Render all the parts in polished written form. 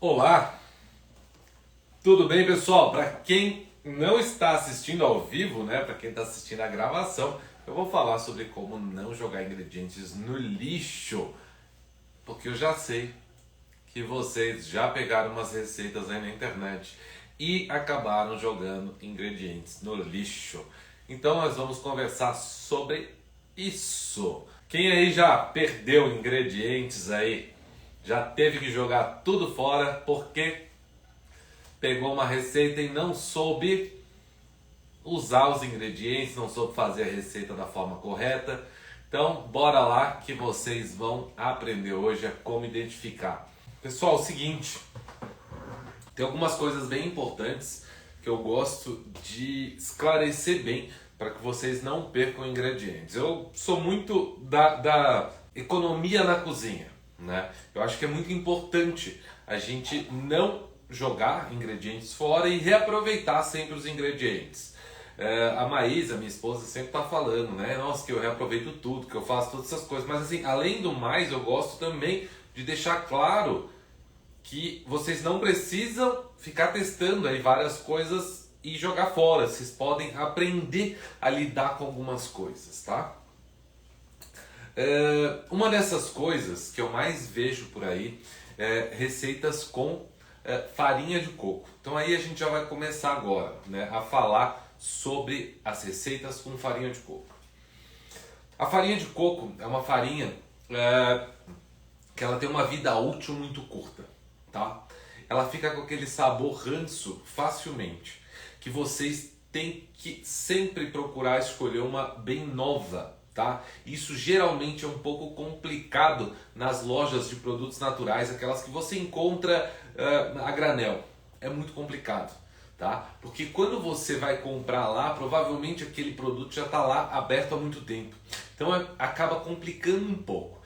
Olá, tudo bem, pessoal? Para quem não está assistindo ao vivo, né, para quem está assistindo a gravação, eu vou falar sobre como não jogar ingredientes no lixo, porque eu já sei que vocês já pegaram umas receitas aí na internet e acabaram jogando ingredientes no lixo. Então nós vamos conversar sobre isso. Quem aí já perdeu ingredientes aí, já teve que jogar tudo fora porque pegou uma receita e não soube usar os ingredientes, não soube fazer a receita da forma correta. Então, bora lá que vocês vão aprender hoje a como identificar. Pessoal, é o seguinte, tem algumas coisas bem importantes que eu gosto de esclarecer bem para que vocês não percam ingredientes. Eu sou muito da economia na cozinha, né? Eu acho que é muito importante a gente não jogar ingredientes fora e reaproveitar sempre os ingredientes. A Maísa, minha esposa, sempre está falando, né? Nossa, que eu reaproveito tudo, que eu faço todas essas coisas. Mas assim, além do mais, eu gosto também de deixar claro que vocês não precisam ficar testando aí várias coisas e jogar fora. Vocês podem aprender a lidar com algumas coisas, tá? Uma dessas coisas que eu mais vejo por aí é receitas com farinha de coco. Então aí a gente já vai começar agora, né, a falar sobre as receitas com farinha de coco. A farinha de coco é uma farinha que ela tem uma vida útil muito curta, tá? Ela fica com aquele sabor ranço facilmente, que vocês têm que sempre procurar escolher uma bem nova, tá? Isso geralmente é um pouco complicado nas lojas de produtos naturais, aquelas que você encontra a granel. É muito complicado, tá? Porque quando você vai comprar lá, provavelmente aquele produto já está lá aberto há muito tempo. Então acaba complicando um pouco.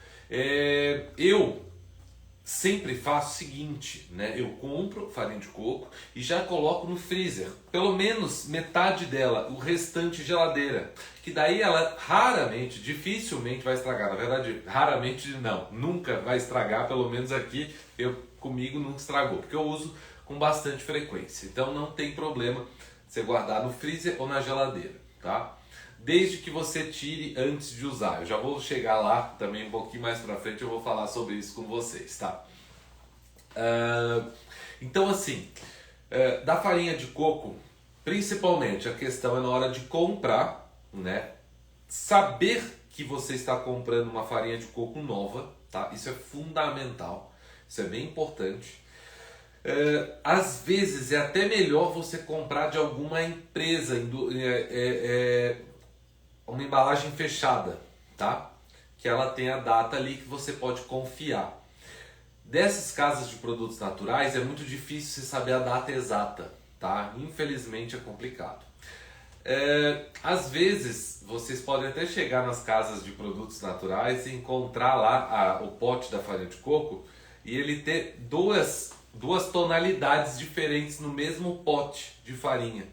Eu sempre faço o seguinte, né? Eu compro farinha de coco e já coloco no freezer, pelo menos metade dela, o restante geladeira, que daí ela raramente, dificilmente vai estragar. Na verdade, raramente não, nunca vai estragar, pelo menos aqui comigo nunca estragou, porque eu uso com bastante frequência. Então não tem problema você guardar no freezer ou na geladeira, tá? Desde que você tire antes de usar. Eu já vou chegar lá também um pouquinho mais pra frente, eu vou falar sobre isso com vocês, tá? Então assim, da farinha de coco, principalmente a questão é na hora de comprar, né? Saber que você está comprando uma farinha de coco nova, tá? Isso é fundamental, isso é bem importante. Às vezes é até melhor você comprar de alguma empresa, uma embalagem fechada, tá? Que ela tem a data ali que você pode confiar. Dessas casas de produtos naturais é muito difícil você saber a data exata, tá? Infelizmente é complicado. Às vezes vocês podem até chegar nas casas de produtos naturais e encontrar lá o pote da farinha de coco e ele ter duas tonalidades diferentes no mesmo pote de farinha.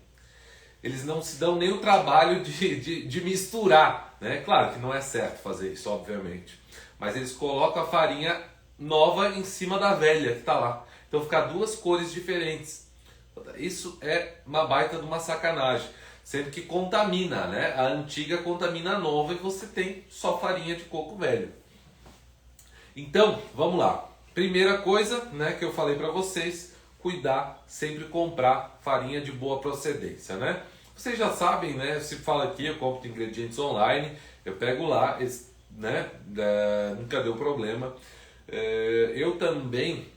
Eles não se dão nem o trabalho de misturar, né? Claro que não é certo fazer isso, obviamente. Mas eles colocam a farinha nova em cima da velha que está lá. Então fica duas cores diferentes. Isso é uma baita de uma sacanagem. Sendo que contamina, né? A antiga contamina a nova e você tem só farinha de coco velho. Então, vamos lá. Primeira coisa, né, que eu falei para vocês, cuidar, sempre comprar farinha de boa procedência, né? Vocês já sabem, né? Se fala aqui, eu compro ingredientes online, eu pego lá, né? Nunca deu problema. Eu também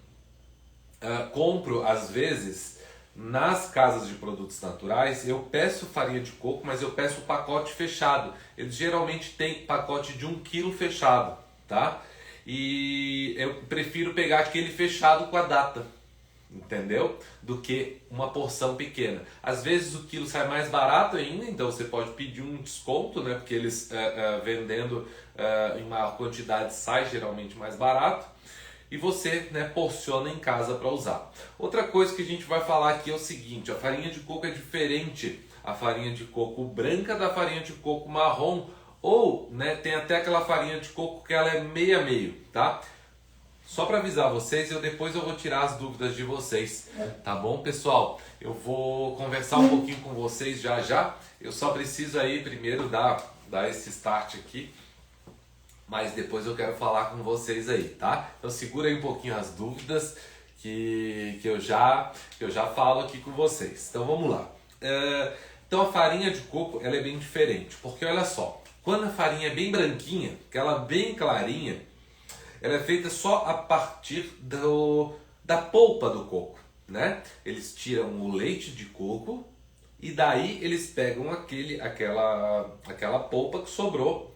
compro, às vezes, nas casas de produtos naturais, eu peço farinha de coco, mas eu peço o pacote fechado. Eles geralmente têm pacote de 1 quilo fechado, tá? E eu prefiro pegar aquele fechado com a data, entendeu? Do que uma porção pequena. Às vezes o quilo sai mais barato ainda, então você pode pedir um desconto, né? Porque eles vendendo em maior quantidade sai geralmente mais barato. E você, né, porciona em casa para usar. Outra coisa que a gente vai falar aqui é o seguinte: a farinha de coco é diferente, a farinha de coco branca da farinha de coco marrom. Ou, né, tem até aquela farinha de coco que ela é meio a meio, tá? Só para avisar vocês, depois eu vou tirar as dúvidas de vocês, tá bom, pessoal? Eu vou conversar um pouquinho com vocês já já. Eu só preciso aí primeiro dar esse start aqui, mas depois eu quero falar com vocês aí, tá? Então segura aí um pouquinho as dúvidas que eu já falo aqui com vocês. Então vamos lá. Então a farinha de coco ela é bem diferente, porque olha só, quando a farinha é bem branquinha, aquela bem clarinha, ela é feita só a partir da polpa do coco, né? Eles tiram o leite de coco e daí eles pegam aquela polpa que sobrou,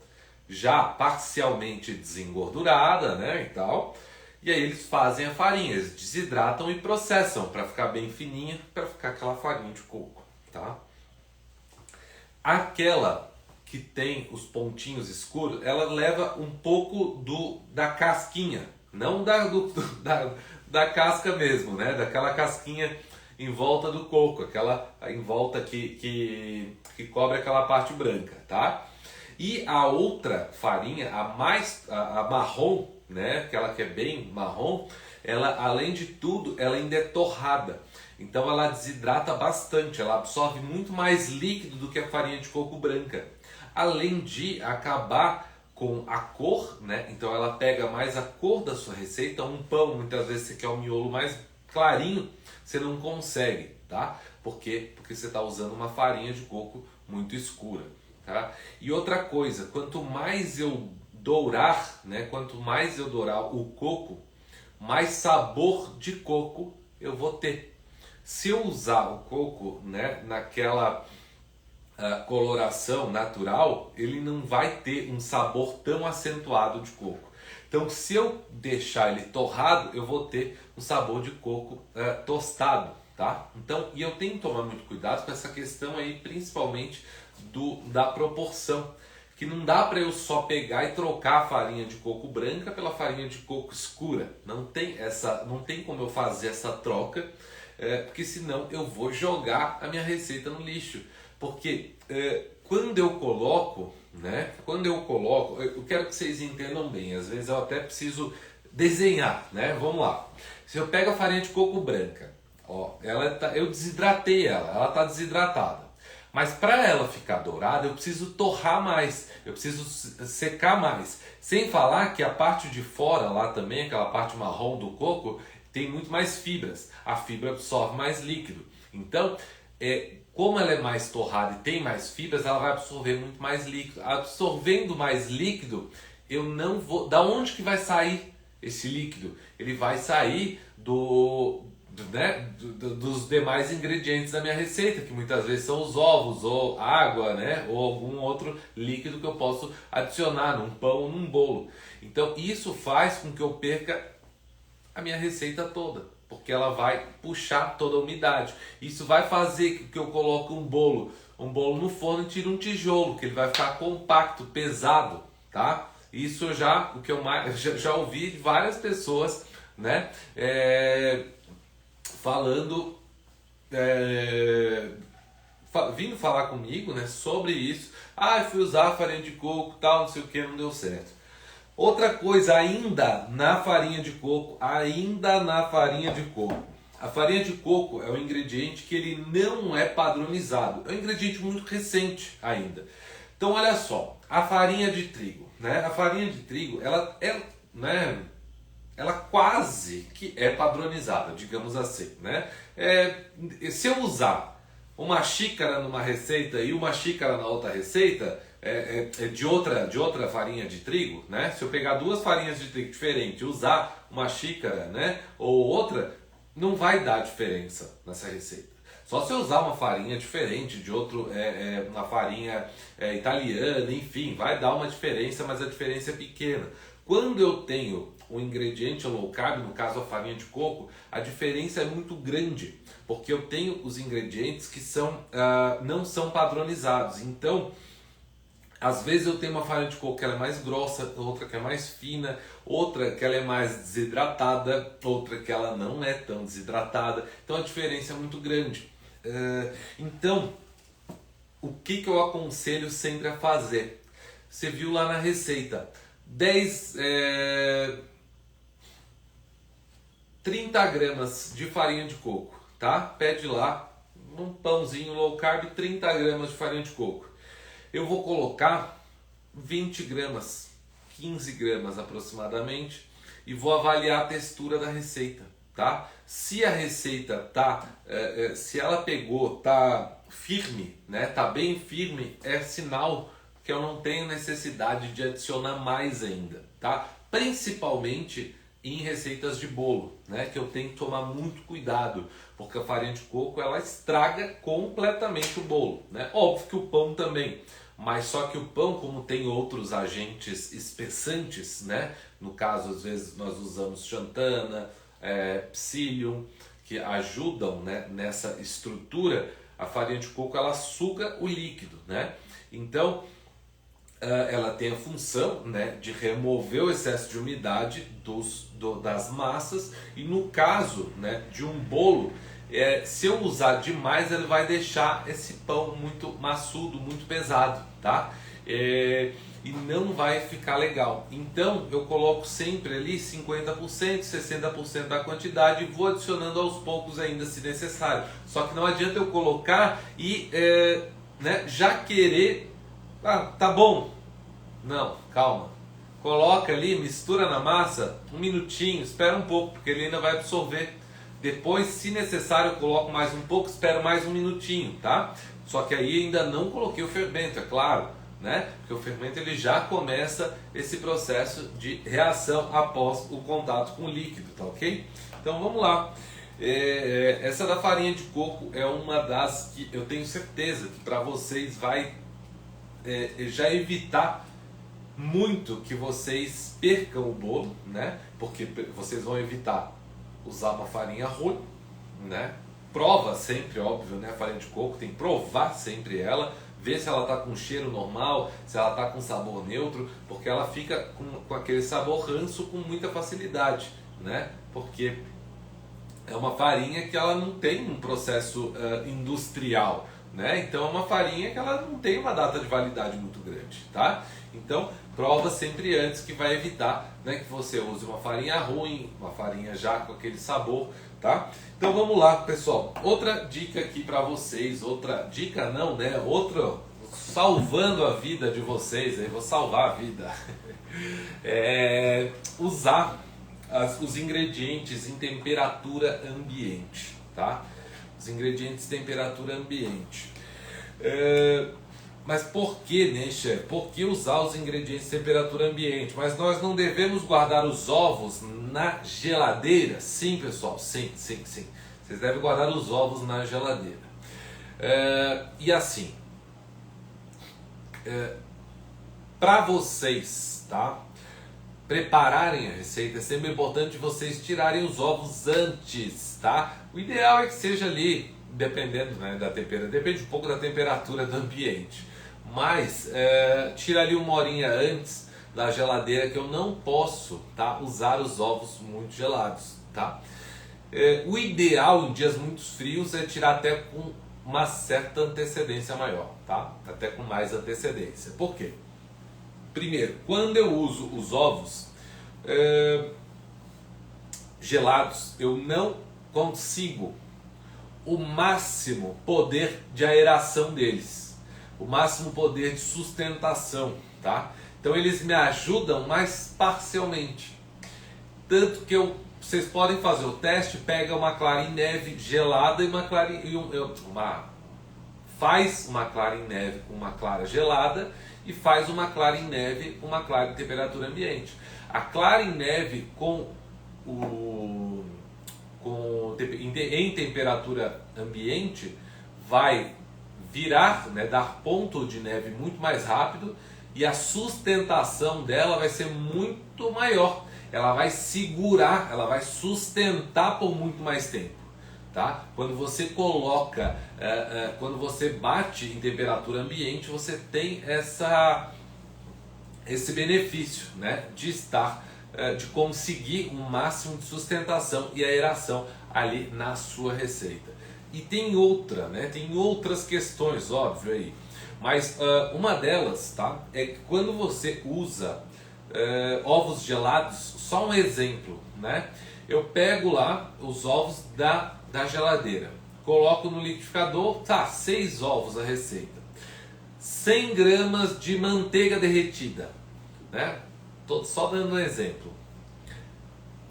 já parcialmente desengordurada, né, e tal. E aí eles fazem a farinha, eles desidratam e processam para ficar bem fininha, para ficar aquela farinha de coco, tá? Aquela que tem os pontinhos escuros, ela leva um pouco da casquinha, não da casca mesmo, né? Daquela casquinha em volta do coco, aquela em volta que cobre aquela parte branca, tá? E a outra farinha, a marrom, né? Aquela que é bem marrom, ela além de tudo, ela ainda é torrada. Então ela desidrata bastante, ela absorve muito mais líquido do que a farinha de coco branca. Além de acabar com a cor, né? Então ela pega mais a cor da sua receita. Um pão, muitas vezes você quer um miolo mais clarinho, você não consegue, tá? Por quê? Porque você está usando uma farinha de coco muito escura, tá? E outra coisa, quanto mais eu dourar, né? Quanto mais eu dourar o coco, mais sabor de coco eu vou ter. Se eu usar o coco, né, naquela coloração natural, ele não vai ter um sabor tão acentuado de coco. Então, se eu deixar ele torrado, eu vou ter um sabor de coco tostado, tá? Então, e eu tenho que tomar muito cuidado com essa questão aí, principalmente da proporção, que não dá para eu só pegar e trocar a farinha de coco branca pela farinha de coco escura. Não tem como eu fazer essa troca, porque senão eu vou jogar a minha receita no lixo. Porque quando eu coloco, né? Eu quero que vocês entendam bem. Às vezes eu até preciso desenhar, né? Vamos lá. Se eu pego a farinha de coco branca, ó, eu desidratei ela está desidratada. Mas para ela ficar dourada, eu preciso torrar mais, eu preciso secar mais. Sem falar que a parte de fora lá também, aquela parte marrom do coco, tem muito mais fibras. A fibra absorve mais líquido. Então, como ela é mais torrada e tem mais fibras, ela vai absorver muito mais líquido. Absorvendo mais líquido, eu não vou... Da onde que vai sair esse líquido? Ele vai sair dos demais ingredientes da minha receita, que muitas vezes são os ovos, ou água, né? Ou algum outro líquido que eu posso adicionar num pão ou num bolo. Então isso faz com que eu perca a minha receita toda, porque ela vai puxar toda a umidade. Isso vai fazer com que eu coloque um bolo no forno e tire um tijolo, que ele vai ficar compacto, pesado, tá? Isso o que eu já ouvi de várias pessoas, né? Falando, vindo falar comigo, né, sobre isso. Eu fui usar farinha de coco, tal, não sei o que, não deu certo. Outra coisa, ainda na farinha de coco, a farinha de coco é um ingrediente que ele não é padronizado, é um ingrediente muito recente ainda. Então olha só, a farinha de trigo, né? A farinha de trigo, ela quase que é padronizada, digamos assim, né? Se eu usar uma xícara numa receita e uma xícara na outra receita, de outra farinha de trigo, né? Se eu pegar duas farinhas de trigo diferentes e usar uma xícara, né, ou outra, não vai dar diferença nessa receita. Só se eu usar uma farinha diferente de uma farinha italiana, enfim, vai dar uma diferença, mas a diferença é pequena. Quando eu tenho um ingrediente low carb, no caso a farinha de coco, a diferença é muito grande, porque eu tenho os ingredientes que não são padronizados. Então, às vezes eu tenho uma farinha de coco que ela é mais grossa, outra que é mais fina, outra que ela é mais desidratada, outra que ela não é tão desidratada. Então a diferença é muito grande. Então, o que eu aconselho sempre a fazer? Você viu lá na receita, 30 gramas de farinha de coco, tá? Pede lá um pãozinho low carb, 30 gramas de farinha de coco. Eu vou colocar 20 gramas, 15 gramas aproximadamente e vou avaliar a textura da receita, tá? Se a receita tá, se ela pegou, tá firme, né? Tá bem firme, é sinal que eu não tenho necessidade de adicionar mais ainda, tá? Principalmente em receitas de bolo, né? Que eu tenho que tomar muito cuidado, porque a farinha de coco ela estraga completamente o bolo, né? Óbvio que o pão também, mas só que o pão, como tem outros agentes espessantes, né? No caso, às vezes nós usamos xantana, psyllium, que ajudam, né, nessa estrutura. A farinha de coco ela suga o líquido, né? Então ela tem a função, né, de remover o excesso de umidade das massas, e no caso, né, de um bolo, se eu usar demais ele vai deixar esse pão muito maçudo, muito pesado, tá? E não vai ficar legal. Então eu coloco sempre ali 50%, 60% da quantidade e vou adicionando aos poucos ainda se necessário. Só que não adianta eu colocar e né, já querer, tá bom. Não, calma. Coloca ali, mistura na massa, um minutinho, espera um pouco, porque ele ainda vai absorver. Depois, se necessário, eu coloco mais um pouco, espero mais um minutinho, tá? Só que aí ainda não coloquei o fermento, é claro, né? Porque o fermento ele já começa esse processo de reação após o contato com o líquido, tá ok? Então vamos lá. Essa da farinha de coco é uma das que eu tenho certeza que para vocês vai já evitar muito que vocês percam o bolo, né? Porque vocês vão evitar usar uma farinha ruim, né? Prova sempre, óbvio, né? A farinha de coco tem que provar sempre ela, ver se ela tá com cheiro normal, se ela tá com sabor neutro, porque ela fica com aquele sabor ranço com muita facilidade, né? Porque é uma farinha que ela não tem um processo industrial, né? Então é uma farinha que ela não tem uma data de validade muito grande, tá? Então prova sempre antes, que vai evitar, né, que você use uma farinha ruim, uma farinha já com aquele sabor, tá? Então vamos lá, pessoal. Outra dica aqui para vocês, outra dica não, né? Outra salvando a vida de vocês, aí vou salvar a vida. Usar os ingredientes em temperatura ambiente, tá? Os ingredientes em temperatura ambiente. Mas por que, né, chefe? Por que usar os ingredientes em temperatura ambiente? Mas nós não devemos guardar os ovos na geladeira? Sim, pessoal, sim. Vocês devem guardar os ovos na geladeira. E assim, para vocês, tá, prepararem a receita, é sempre importante vocês tirarem os ovos antes, tá? O ideal é que seja ali, dependendo, né, da temperatura, depende um pouco da temperatura do ambiente, mas tira ali uma horinha antes da geladeira, que eu não posso, tá, usar os ovos muito gelados, tá? O ideal em dias muito frios é tirar até com uma certa antecedência maior, tá? Até com mais antecedência. Por quê? Primeiro, quando eu uso os ovos gelados, eu não consigo o máximo poder de aeração deles, o máximo poder de sustentação, tá? Então eles me ajudam, mas parcialmente. Tanto que vocês podem fazer o teste, pega uma clara em neve gelada e faz uma clara em neve com uma clara gelada e faz uma clara em neve com uma clara em temperatura ambiente. A clara em neve em temperatura ambiente vai virar, né, dar ponto de neve muito mais rápido, e a sustentação dela vai ser muito maior. Ela vai segurar, ela vai sustentar por muito mais tempo, tá? Quando você coloca, quando você bate em temperatura ambiente, você tem esse benefício, né, de conseguir um máximo de sustentação e aeração ali na sua receita. E tem tem outras questões, óbvio aí, mas uma delas, tá, é que quando você usa ovos gelados, só um exemplo, né? Eu pego lá os ovos da geladeira, coloco no liquidificador, tá, 6 ovos a receita. 100 gramas de manteiga derretida, né? Tô só dando um exemplo.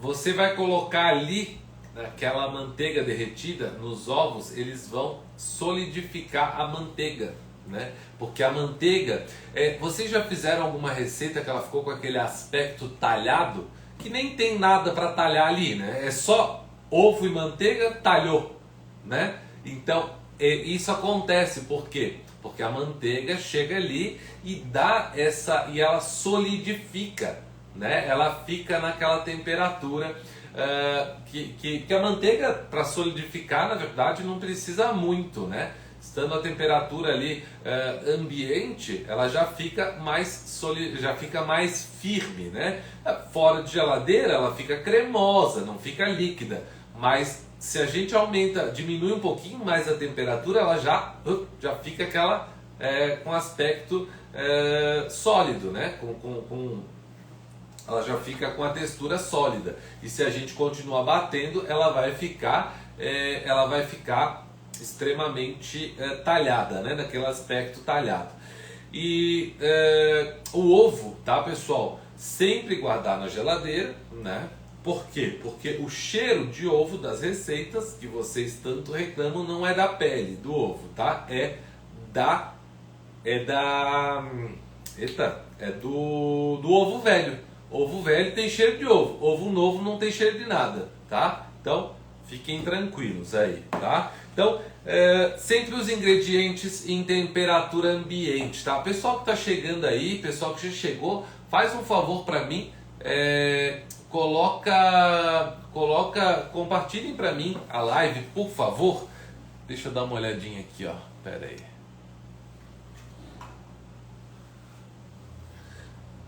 Você vai colocar ali aquela manteiga derretida nos ovos, eles vão solidificar a manteiga, né? Porque a manteiga, vocês já fizeram alguma receita que ela ficou com aquele aspecto talhado, que nem tem nada para talhar ali, né? É só ovo e manteiga, talhou, né? Então isso acontece por quê? Porque a manteiga chega ali e dá e ela solidifica, né? Ela fica naquela temperatura que a manteiga, para solidificar, na verdade, não precisa muito, né? Estando a temperatura ali ambiente, ela já fica mais firme, né? Fora de geladeira, ela fica cremosa, não fica líquida. Mas se a gente diminui um pouquinho mais a temperatura, ela já fica aquela com aspecto sólido, né? Ela já fica com a textura sólida. E se a gente continuar batendo, ela vai ficar extremamente talhada, né? Daquele aspecto talhado. E o ovo, tá, pessoal? Sempre guardar na geladeira, né? Por quê? Porque o cheiro de ovo das receitas que vocês tanto reclamam não é da pele do ovo, tá? É do ovo velho. Ovo velho tem cheiro de ovo. Ovo novo não tem cheiro de nada, tá? Então, fiquem tranquilos aí, tá? Então, sempre os ingredientes em temperatura ambiente, tá? Pessoal que tá chegando aí, pessoal que já chegou, faz um favor para mim, compartilhem para mim a live, por favor. Deixa eu dar uma olhadinha aqui, ó. Pera aí.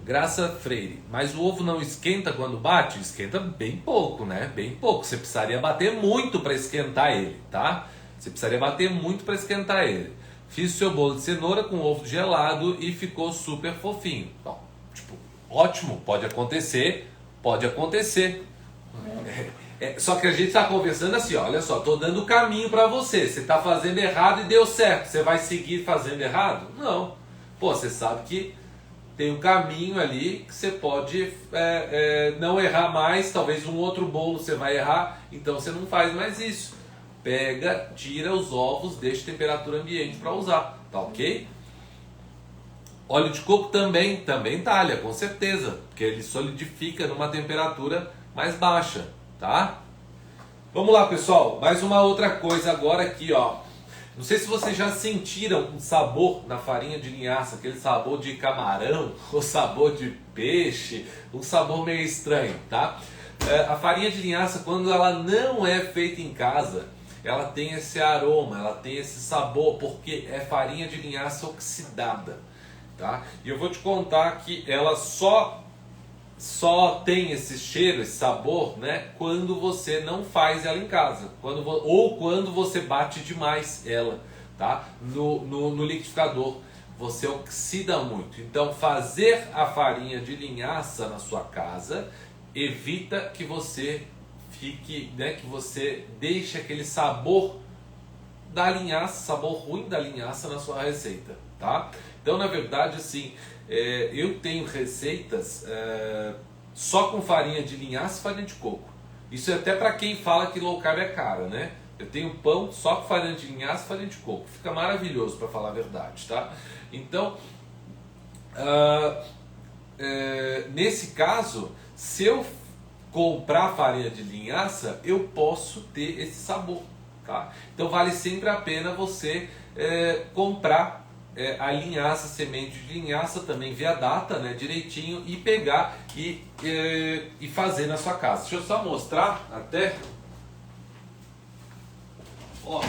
Graça Freire, mas o ovo não esquenta quando bate? Esquenta bem pouco, né? Bem pouco. Você precisaria bater muito para esquentar ele, tá? Você precisaria bater muito para esquentar ele. Fiz o seu bolo de cenoura com ovo gelado e ficou super fofinho. Bom, ótimo, pode acontecer, pode acontecer. Só que a gente está conversando assim, ó, olha só, tô dando o caminho para você. Você está fazendo errado e deu certo. Você vai seguir fazendo errado? Não. Pô, você sabe que tem um caminho ali que você pode não errar mais. Talvez um outro bolo você vai errar, então você não faz mais isso. Pega, tira os ovos, deixa temperatura ambiente para usar, tá ok? Óleo de coco também talha, com certeza, porque ele solidifica numa temperatura mais baixa, tá? Vamos lá, pessoal, mais uma outra coisa agora aqui, ó. Não sei se vocês já sentiram um sabor na farinha de linhaça, aquele sabor de camarão, ou sabor de peixe, um sabor meio estranho, tá? A farinha de linhaça, quando ela não é feita em casa, ela tem esse aroma, ela tem esse sabor, porque é farinha de linhaça oxidada, tá? E eu vou te contar que ela só tem esse cheiro, esse sabor, né, quando você não faz ela em casa, ou quando você bate demais ela, tá? No liquidificador, você oxida muito. Então, fazer a farinha de linhaça na sua casa evita que você fique, né, que você deixe aquele sabor da linhaça, sabor ruim da linhaça na sua receita, tá? Então, na verdade, assim, eu tenho receitas só com farinha de linhaça e farinha de coco. Isso é até para quem fala que low carb é caro, né? Eu tenho pão só com farinha de linhaça e farinha de coco. Fica maravilhoso, para falar a verdade, tá? Então, nesse caso, se eu comprar farinha de linhaça, eu posso ter esse sabor, tá? Então vale sempre a pena você comprar a linhaça, semente de linhaça também via data, né, direitinho, e pegar e fazer na sua casa. Deixa eu só mostrar até, ó,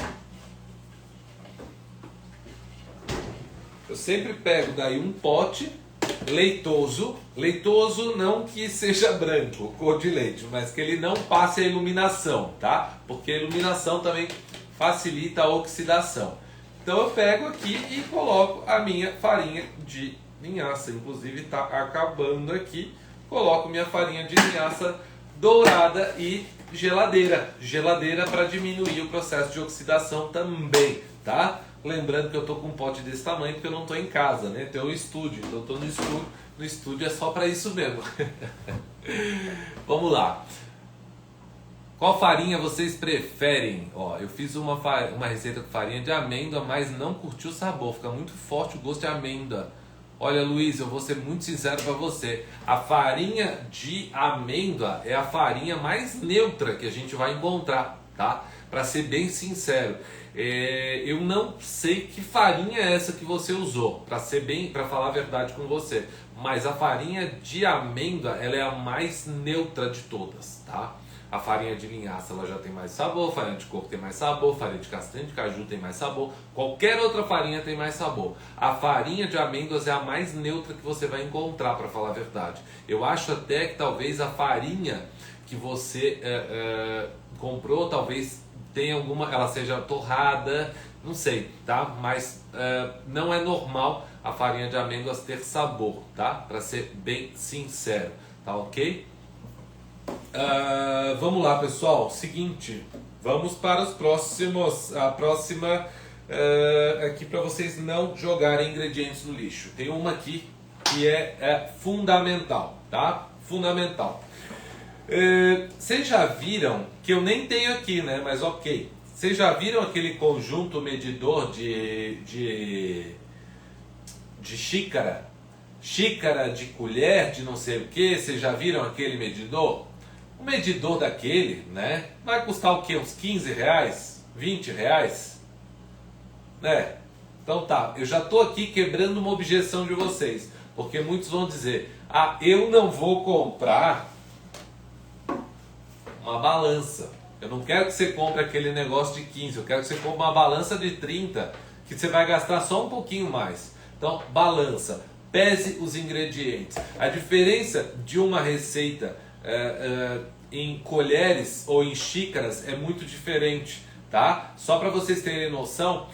eu sempre pego daí um pote leitoso não que seja branco, cor de leite, mas que ele não passe a iluminação, tá? Porque a iluminação também facilita a oxidação. Então eu pego aqui e coloco a minha farinha de linhaça, inclusive está acabando aqui, coloco minha farinha de linhaça dourada e geladeira. Geladeira para diminuir o processo de oxidação também, tá? Lembrando que eu tô com um pote desse tamanho porque eu não tô em casa, né? Tem um estúdio, então eu tô no estúdio. No estúdio é só para isso mesmo. Vamos lá. Qual farinha vocês preferem? Ó, eu fiz uma receita com farinha de amêndoa, mas não curti o sabor. Fica muito forte o gosto de amêndoa. Olha, Luiz, eu vou ser muito sincero para você. A farinha de amêndoa é a farinha mais neutra que a gente vai encontrar, tá? Para ser bem sincero, eu não sei que farinha é essa que você usou, para falar a verdade com você. Mas a farinha de amêndoa, ela é a mais neutra de todas, tá? A farinha de linhaça ela já tem mais sabor, farinha de coco tem mais sabor, farinha de castanha de caju tem mais sabor, qualquer outra farinha tem mais sabor. A farinha de amêndoas é a mais neutra que você vai encontrar, para falar a verdade. Eu acho até que talvez a farinha que você comprou, talvez tenha alguma, ela seja torrada, não sei, tá? Mas não é normal a farinha de amêndoas ter sabor, tá? Para ser bem sincero, tá ok? Vamos lá, pessoal. Seguinte, vamos para os próximos. A próxima aqui para vocês não jogarem ingredientes no lixo. Tem uma aqui que é fundamental, tá? Fundamental. Vocês já viram que eu nem tenho aqui, né? Mas ok. Vocês já viram aquele conjunto medidor de xícara? Xícara de colher, de não sei o que. Vocês já viram aquele medidor? O medidor daquele, né, vai custar o quê? Uns 15 reais? 20 reais? Né? Então tá, eu já estou aqui quebrando uma objeção de vocês. Porque muitos vão dizer, eu não vou comprar uma balança. Eu não quero que você compre aquele negócio de 15, eu quero que você compre uma balança de 30, que você vai gastar só um pouquinho mais. Então, balança, pese os ingredientes. A diferença de uma receita em colheres ou em xícaras é muito diferente, tá? Só para vocês terem noção,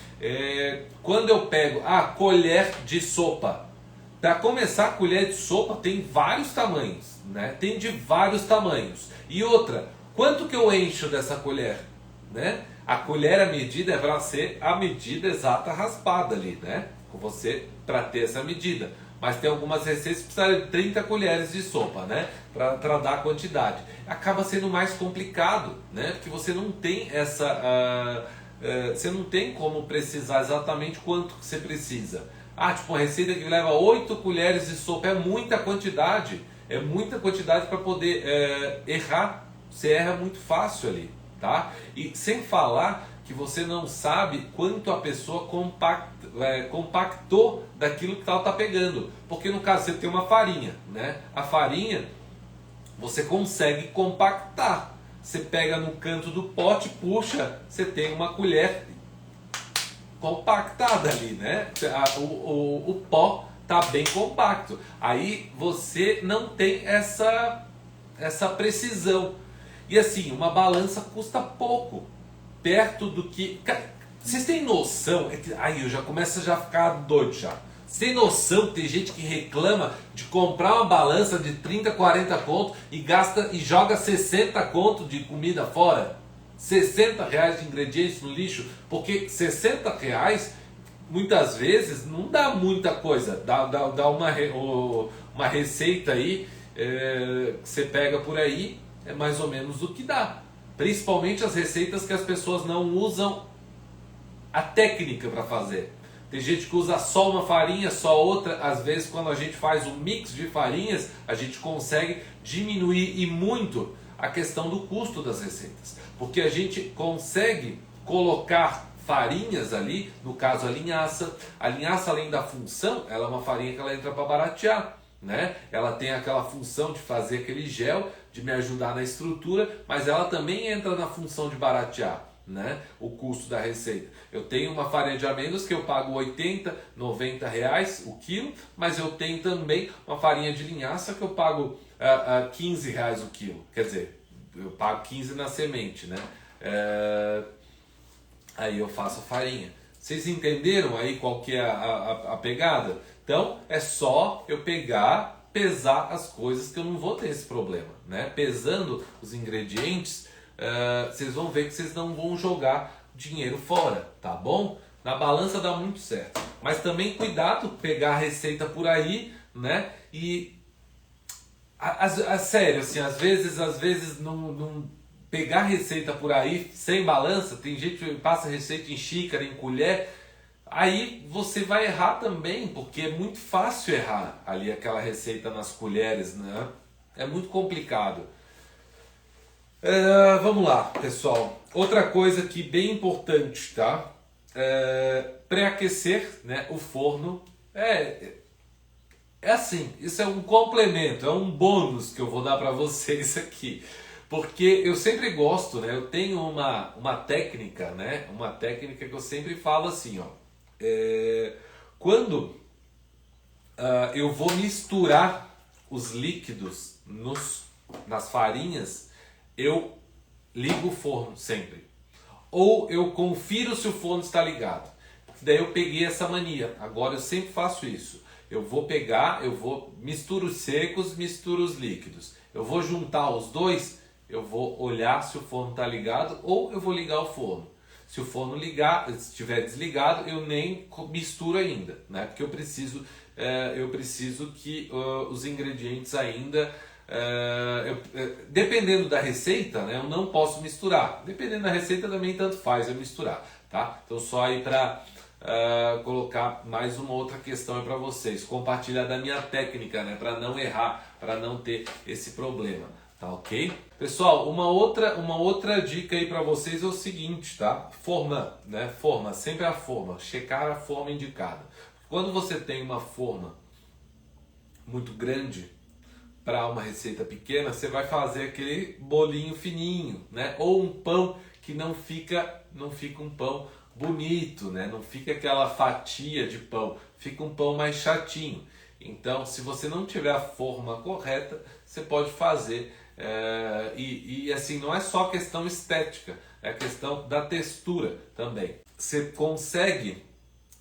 quando eu pego colher de sopa, para começar, a colher de sopa tem vários tamanhos, né? Tem de vários tamanhos. E outra, quanto que eu encho dessa colher, né? A colher, a medida é para ser a medida exata raspada ali, né? Com você para ter essa medida. Mas tem algumas receitas que precisam de 30 colheres de sopa, né? Para dar a quantidade. Acaba sendo mais complicado, né? Porque você não tem você não tem como precisar exatamente quanto que você precisa. Tipo uma receita que leva 8 colheres de sopa, é muita quantidade. É muita quantidade para poder errar. Você erra muito fácil ali, tá? E sem falar que você não sabe quanto a pessoa compactou daquilo que ela está pegando. Porque no caso você tem uma farinha, né? A farinha você consegue compactar. Você pega no canto do pote, puxa, você tem uma colher compactada ali, né? O pó está bem compacto. Aí você não tem essa precisão. E assim, uma balança custa pouco. Perto do que... Vocês têm noção? Aí eu já começo a ficar doido já. Vocês têm noção que tem gente que reclama de comprar uma balança de 30, 40 conto e gasta e joga 60 conto de comida fora? 60 reais de ingredientes no lixo? Porque 60 reais muitas vezes não dá muita coisa. Dá uma receita aí que você pega por aí, é mais ou menos o que dá. Principalmente as receitas que as pessoas não usam a técnica para fazer. Tem gente que usa só uma farinha, só outra. Às vezes quando a gente faz um mix de farinhas, a gente consegue diminuir e muito a questão do custo das receitas. Porque a gente consegue colocar farinhas ali, no caso a linhaça. A linhaça, além da função, ela é uma farinha que ela entra para baratear, né? Ela tem aquela função de fazer aquele gel, de me ajudar na estrutura, mas ela também entra na função de baratear, né, o custo da receita. Eu tenho uma farinha de amêndoas que eu pago 80, 90 reais o quilo, mas eu tenho também uma farinha de linhaça que eu pago 15 reais o quilo. Quer dizer, eu pago 15 na semente, né? Aí eu faço a farinha. Vocês entenderam aí qual que é a pegada? Então é só eu pegar pesar as coisas que eu não vou ter esse problema, né? Pesando os ingredientes, vocês vão ver que vocês não vão jogar dinheiro fora, tá bom? Na balança dá muito certo. Mas também cuidado pegar a receita por aí, né? E sério, assim, às vezes não pegar receita por aí sem balança, tem gente que passa receita em xícara, em colher, aí você vai errar também, porque é muito fácil errar ali aquela receita nas colheres, né? É muito complicado. Vamos lá, pessoal. Outra coisa que bem importante, tá? Pré-aquecer, né, o forno. É assim, isso é um complemento, é um bônus que eu vou dar para vocês aqui. Porque eu sempre gosto, né? Eu tenho uma técnica, né? Uma técnica que eu sempre falo assim, ó. Quando eu vou misturar os líquidos nas farinhas, eu ligo o forno sempre. Ou eu confiro se o forno está ligado. Daí eu peguei essa mania. Agora eu sempre faço isso. Eu vou misturo os secos, misturo os líquidos. Eu vou juntar os dois, eu vou olhar se o forno está ligado ou eu vou ligar o forno. Se o forno estiver desligado, eu nem misturo ainda, né? Porque eu preciso que os ingredientes ainda, dependendo da receita, né? Eu não posso misturar. Dependendo da receita também tanto faz eu misturar, tá? Então só aí para colocar mais uma outra questão para vocês, compartilhar da minha técnica, né? Para não errar, para não ter esse problema. Tá ok? Pessoal, uma outra dica aí para vocês é o seguinte, tá? Forma, né? Forma, sempre a forma, checar a forma indicada. Quando você tem uma forma muito grande para uma receita pequena, você vai fazer aquele bolinho fininho, né? Ou um pão que não fica um pão bonito, né? Não fica aquela fatia de pão, fica um pão mais chatinho. Então, se você não tiver a forma correta, você pode fazer. E assim, não é só questão estética, é questão da textura também. Você consegue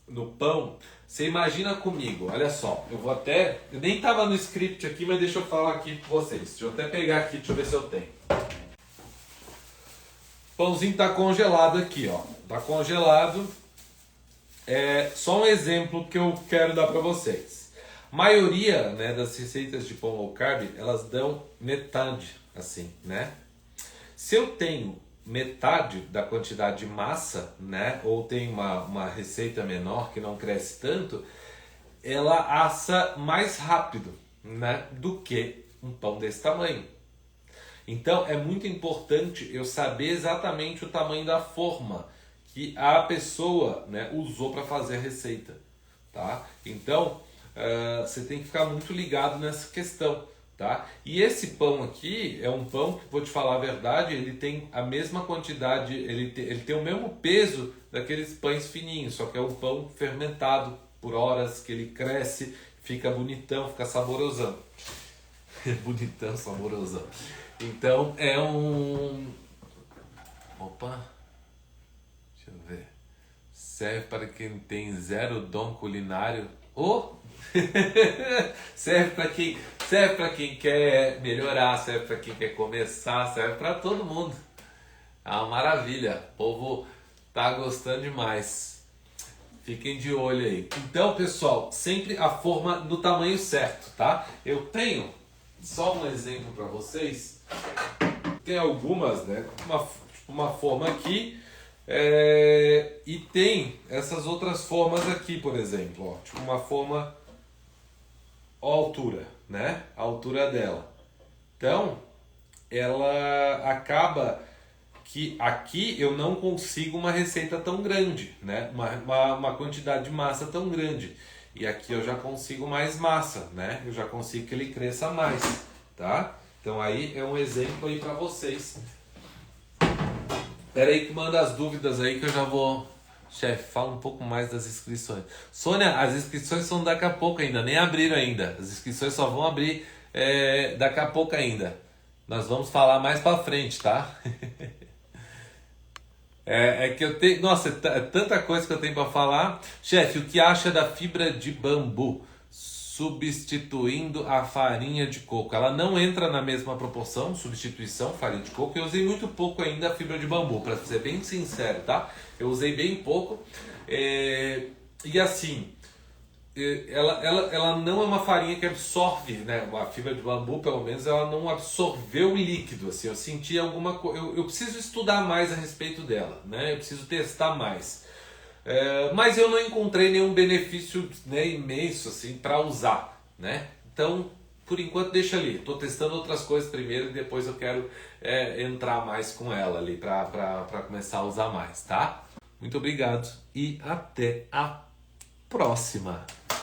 no pão, você imagina comigo, olha só, eu nem estava no script aqui, mas deixa eu falar aqui com vocês. Deixa eu até pegar aqui, deixa eu ver se eu tenho. O pãozinho está congelado aqui, ó. Tá congelado. Só um exemplo que eu quero dar para vocês. A maioria, né, das receitas de pão low carb, elas dão metade, assim, né? Se eu tenho metade da quantidade de massa, né, ou tem uma receita menor que não cresce tanto, ela assa mais rápido, né, do que um pão desse tamanho. Então é muito importante eu saber exatamente o tamanho da forma que a pessoa, né, usou para fazer a receita, tá? Então você tem que ficar muito ligado nessa questão, tá? E esse pão aqui é um pão que, vou te falar a verdade, ele tem a mesma quantidade, ele tem o mesmo peso daqueles pães fininhos, só que é um pão fermentado por horas, que ele cresce, fica bonitão, fica saborosão. Bonitão, saborosão. Então é um... Opa! Deixa eu ver. Serve para quem tem zero dom culinário. Serve para quem quer melhorar, serve para quem quer começar, serve para todo mundo. É uma maravilha. O povo tá gostando demais. Fiquem de olho aí. Então, pessoal, sempre a forma no tamanho certo, tá? Eu tenho só um exemplo para vocês. Tem algumas, né? Uma forma aqui. E tem essas outras formas aqui, por exemplo, ó, tipo uma forma, ó, a altura, né? A altura dela. Então, ela acaba que aqui eu não consigo uma receita tão grande, né? Uma quantidade de massa tão grande. E aqui eu já consigo mais massa, né? Eu já consigo que ele cresça mais, tá? Então aí é um exemplo aí para vocês. Espera aí que manda as dúvidas aí que eu já vou... Chefe, fala um pouco mais das inscrições. Sônia, as inscrições são daqui a pouco ainda, nem abriram ainda. As inscrições só vão abrir daqui a pouco ainda. Nós vamos falar mais pra frente, tá? Que eu tenho... Nossa, é tanta coisa que eu tenho pra falar. Chefe, o que acha da fibra de bambu? substituindo a farinha de coco. Ela não entra na mesma proporção, substituição, farinha de coco. Eu usei muito pouco ainda a fibra de bambu, para ser bem sincero, tá? Eu usei bem pouco. E assim, ela não é uma farinha que absorve, né? A fibra de bambu, pelo menos, ela não absorveu o líquido. Assim, eu senti alguma coisa. Eu preciso estudar mais a respeito dela, né? Eu preciso testar mais. Mas eu não encontrei nenhum benefício, né, imenso assim para usar, né? Então, por enquanto deixa ali. Estou testando outras coisas primeiro e depois eu quero entrar mais com ela ali para começar a usar mais, tá? Muito obrigado e até a próxima!